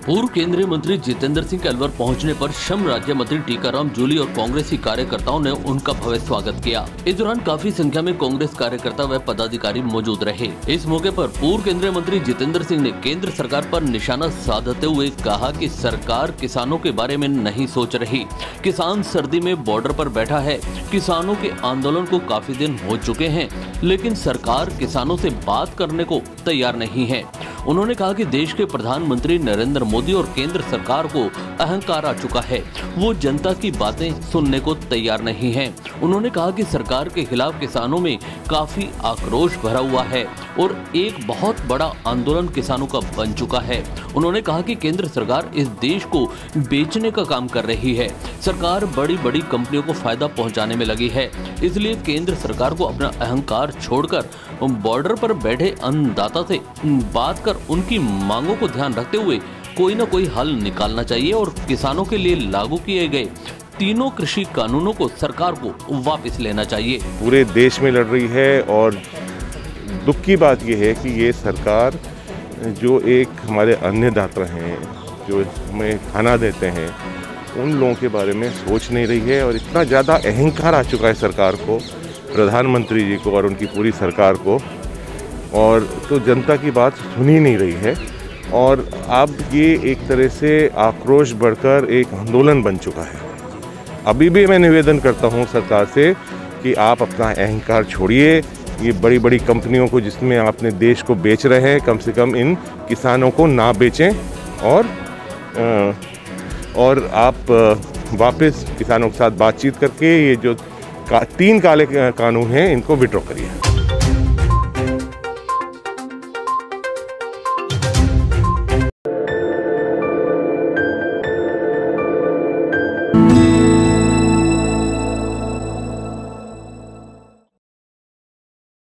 पूर्व केंद्रीय मंत्री जितेंद्र सिंह के अलवर पहुंचने पर श्रम राज्य मंत्री टीकाराम जूली और कांग्रेसी कार्यकर्ताओं ने उनका भव्य स्वागत किया। इस दौरान काफी संख्या में कांग्रेस कार्यकर्ता व पदाधिकारी मौजूद रहे। इस मौके पर पूर्व केंद्रीय मंत्री जितेंद्र सिंह ने केंद्र सरकार पर निशाना साधते हुए कहा कि सरकार किसानों के बारे में नहीं सोच रही। किसान सर्दी में बॉर्डर पर बैठा है। किसानों के आंदोलन को काफी दिन हो चुके हैं, लेकिन सरकार किसानों से बात करने को तैयार नहीं है। उन्होंने कहा कि देश के प्रधानमंत्री नरेंद्र मोदी और केंद्र सरकार को अहंकार आ चुका है। वो जनता की बातें सुनने को तैयार नहीं है। उन्होंने कहा कि सरकार के खिलाफ किसानों में काफी आक्रोश भरा हुआ है और एक बहुत बड़ा आंदोलन किसानों का बन चुका है। उन्होंने कहा कि केंद्र सरकार इस देश को बेचने का काम कर रही है। सरकार बड़ी बड़ी कंपनियों को फायदा पहुंचाने में लगी है, इसलिए केंद्र सरकार को अपना अहंकार छोड़कर बॉर्डर पर बैठे अन्नदाता से बात कर उनकी मांगों को ध्यान रखते हुए कोई न कोई हल निकालना चाहिए और किसानों के लिए लागू किए गए तीनों कृषि कानूनों को सरकार को वापस लेना चाहिए। पूरे देश में लड़ रही है और दुख की बात यह है कि ये सरकार जो एक हमारे अन्नदाता हैं, जो हमें खाना देते हैं, उन लोगों के बारे में सोच नहीं रही है और इतना ज़्यादा अहंकार आ चुका है सरकार को, प्रधानमंत्री जी को और उनकी पूरी सरकार को, और तो जनता की बात सुन ही नहीं रही है। और अब ये एक तरह से आक्रोश बढ़कर एक आंदोलन बन चुका है। अभी भी मैं निवेदन करता हूँ सरकार से कि आप अपना अहंकार छोड़िए। ये बड़ी बड़ी कंपनियों को जिसमें आपने देश को बेच रहे हैं, कम से कम इन किसानों को ना बेचें और आप वापस किसानों के साथ बातचीत करके ये जो 3 काले कानून हैं इनको विड्रॉ करिए।